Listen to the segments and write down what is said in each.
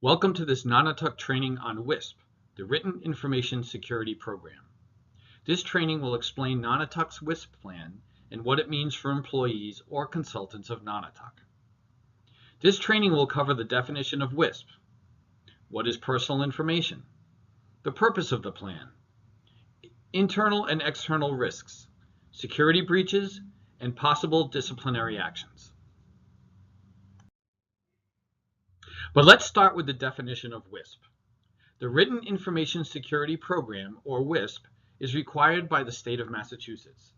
Welcome to this Nonotuck training on WISP, the Written Information Security Program. This training will explain Nonotuck's WISP plan and what it means for employees or consultants of Nonotuck. This training will cover the definition of WISP, what is personal information, the purpose of the plan, internal and external risks, security breaches, and possible disciplinary actions. But let's start with the definition of WISP. The Written Information Security Program, or WISP, is required by the state of Massachusetts.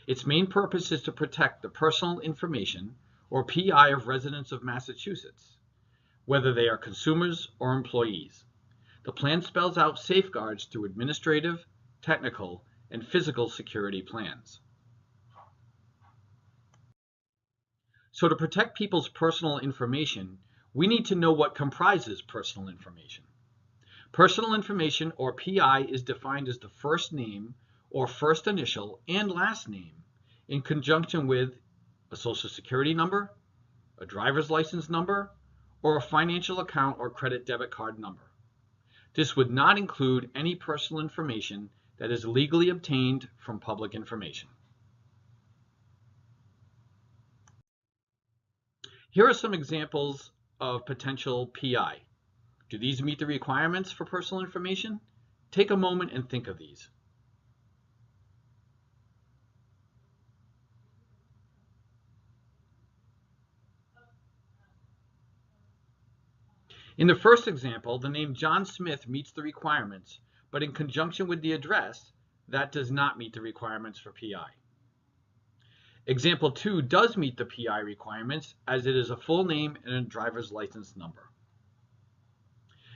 Its main purpose is to protect the personal information, or PI, of residents of Massachusetts, whether they are consumers or employees. The plan spells out safeguards through administrative, technical, and physical security plans. So to protect people's personal information, we need to know what comprises personal information. Personal information, or PI, is defined as the first name or first initial and last name in conjunction with a social security number, a driver's license number, or a financial account or credit debit card number. This would not include any personal information that is legally obtained from public information. Here are some examples of potential PI. Do these meet the requirements for personal information? Take a moment and think of these. In the first example, the name John Smith meets the requirements, but in conjunction with the address, that does not meet the requirements for PI. Example 2 does meet the PI requirements, as it is a full name and a driver's license number.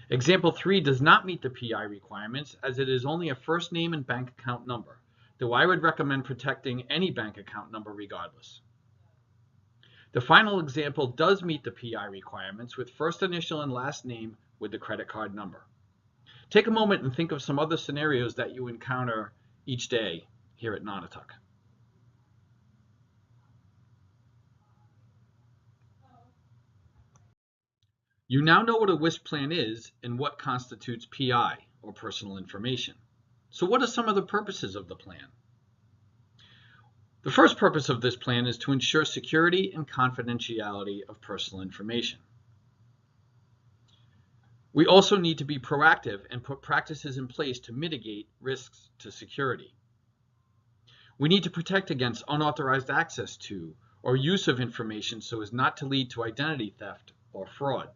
Example 3 does not meet the PI requirements, as it is only a first name and bank account number, though I would recommend protecting any bank account number regardless. The final example does meet the PI requirements with first initial and last name with the credit card number. Take a moment and think of some other scenarios that you encounter each day here at Nonotuck. You now know what a WISP plan is and what constitutes PI, or personal information. So what are some of the purposes of the plan? The first purpose of this plan is to ensure security and confidentiality of personal information. We also need to be proactive and put practices in place to mitigate risks to security. We need to protect against unauthorized access to or use of information so as not to lead to identity theft or fraud.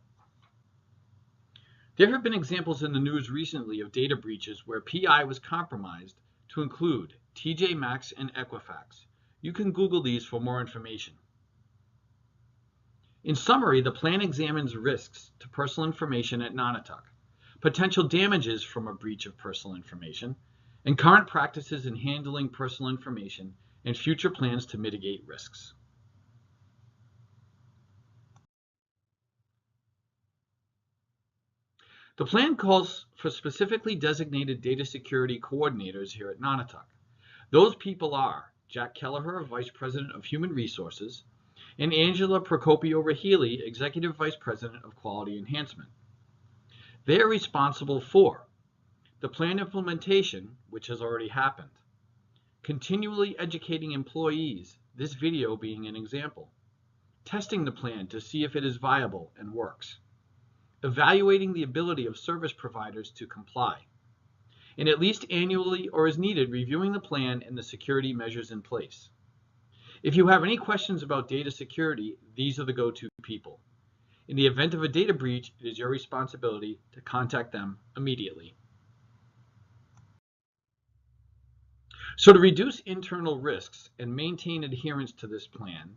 There have been examples in the news recently of data breaches where PI was compromised to include TJ Maxx and Equifax. You can Google these for more information. In summary, the plan examines risks to personal information at Nonotuck, potential damages from a breach of personal information, and current practices in handling personal information and future plans to mitigate risks. The plan calls for specifically designated data security coordinators here at Nonotuck. Those people are Jack Kelleher, Vice President of Human Resources, and Angela Procopio-Rahili, Executive Vice President of Quality Enhancement. They are responsible for the plan implementation, which has already happened, continually educating employees, this video being an example, testing the plan to see if it is viable and works, evaluating the ability of service providers to comply, and at least annually or as needed, reviewing the plan and the security measures in place. If you have any questions about data security, these are the go-to people. In the event of a data breach, it is your responsibility to contact them immediately. So to reduce internal risks and maintain adherence to this plan,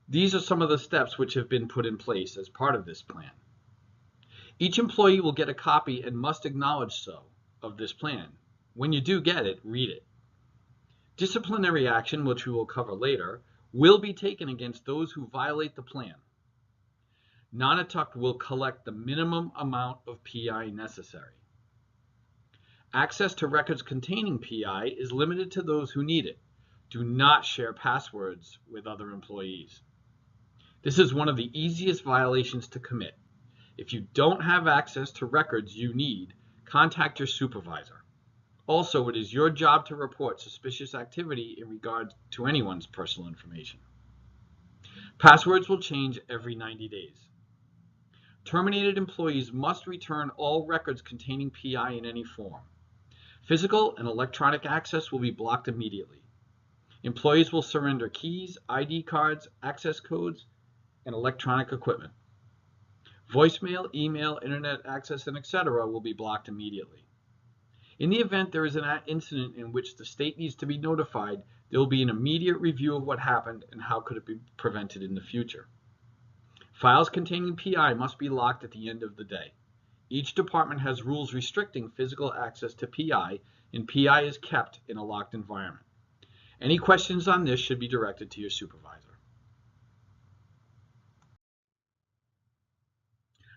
these are some of the steps which have been put in place as part of this plan. Each employee will get a copy and must acknowledge so of this plan. When you do get it, read it. Disciplinary action, which we will cover later, will be taken against those who violate the plan. Nonotuck will collect the minimum amount of PI necessary. Access to records containing PI is limited to those who need it. Do not share passwords with other employees. This is one of the easiest violations to commit. If you don't have access to records you need, contact your supervisor. Also, it is your job to report suspicious activity in regard to anyone's personal information. Passwords will change every 90 days. Terminated employees must return all records containing PI in any form. Physical and electronic access will be blocked immediately. Employees will surrender keys, ID cards, access codes, and electronic equipment. Voicemail, email, internet access, and etc. will be blocked immediately. In the event there is an incident in which the state needs to be notified, there will be an immediate review of what happened and how could it be prevented in the future. Files containing PI must be locked at the end of the day. Each department has rules restricting physical access to PI, and PI is kept in a locked environment. Any questions on this should be directed to your supervisor.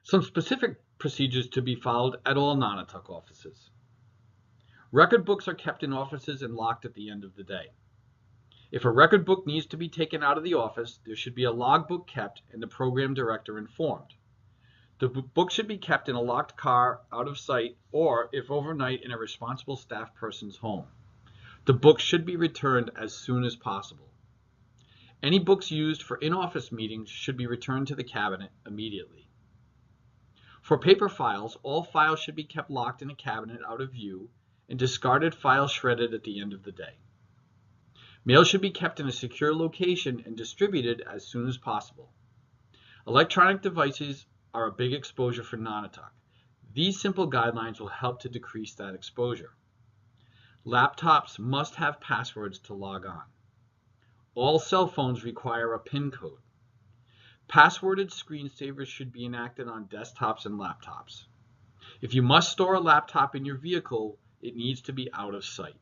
Some specific procedures to be followed at all Nonotuck offices. Record books are kept in offices and locked at the end of the day. If a record book needs to be taken out of the office, there should be a logbook kept and the program director informed. The book should be kept in a locked car out of sight, or if overnight, in a responsible staff person's home. The book should be returned as soon as possible. Any books used for in-office meetings should be returned to the cabinet immediately. For paper files, all files should be kept locked in a cabinet out of view, and discarded files shredded at the end of the day. Mail should be kept in a secure location and distributed as soon as possible. Electronic devices are a big exposure for Nonotuck. These simple guidelines will help to decrease that exposure. Laptops must have passwords to log on. All cell phones require a PIN code. Passworded screensavers should be enacted on desktops and laptops. If you must store a laptop in your vehicle, it needs to be out of sight.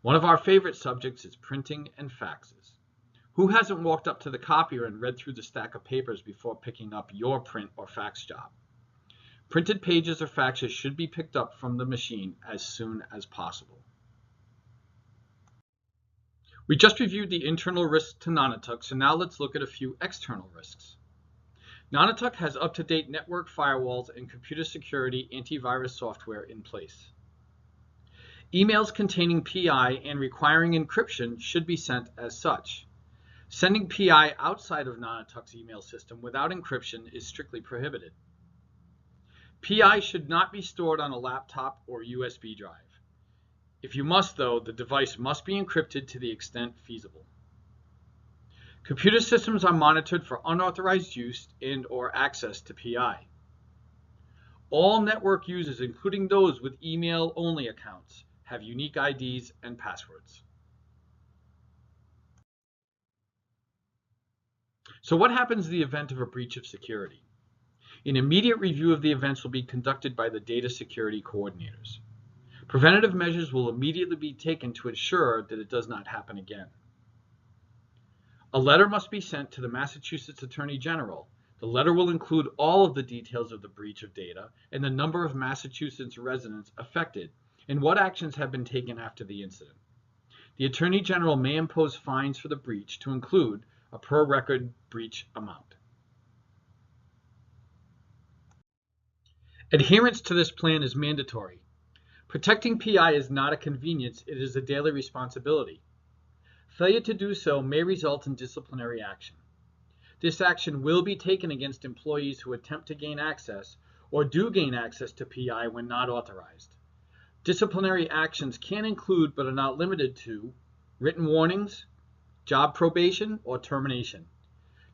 One of our favorite subjects is printing and faxes. Who hasn't walked up to the copier and read through the stack of papers before picking up your print or fax job? Printed pages or faxes should be picked up from the machine as soon as possible. We just reviewed the internal risks to Nonotuck, so now let's look at a few external risks. Nonotuck has up-to-date network firewalls and computer security antivirus software in place. Emails containing PI and requiring encryption should be sent as such. Sending PI outside of Nonotuck's email system without encryption is strictly prohibited. PI should not be stored on a laptop or USB drive. If you must, though, the device must be encrypted to the extent feasible. Computer systems are monitored for unauthorized use and/or access to PI. All network users, including those with email-only accounts, have unique IDs and passwords. So what happens in the event of a breach of security? An immediate review of the events will be conducted by the data security coordinators. Preventative measures will immediately be taken to ensure that it does not happen again. A letter must be sent to the Massachusetts Attorney General. The letter will include all of the details of the breach of data and the number of Massachusetts residents affected and what actions have been taken after the incident. The Attorney General may impose fines for the breach to include a per-record breach amount. Adherence to this plan is mandatory. Protecting PI is not a convenience, it is a daily responsibility. Failure to do so may result in disciplinary action. This action will be taken against employees who attempt to gain access or do gain access to PI when not authorized. Disciplinary actions can include, but are not limited to, written warnings, job probation, or termination.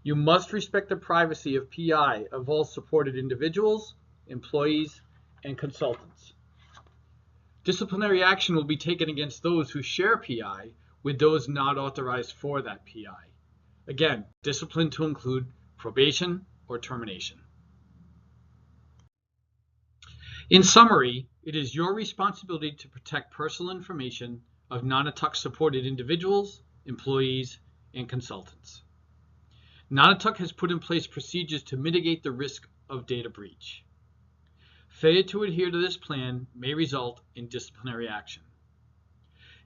You must respect the privacy of PI of all supported individuals, employees, and consultants. Disciplinary action will be taken against those who share PI with those not authorized for that PI. Again, discipline to include probation or termination. In summary, it is your responsibility to protect personal information of Nonotuck supported individuals, employees, and consultants. Nonotuck has put in place procedures to mitigate the risk of data breach. Failure to adhere to this plan may result in disciplinary action.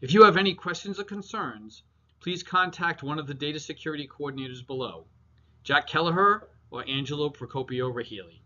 If you have any questions or concerns, please contact one of the data security coordinators below. Jack Kelleher or Angelo Procopio Rahili.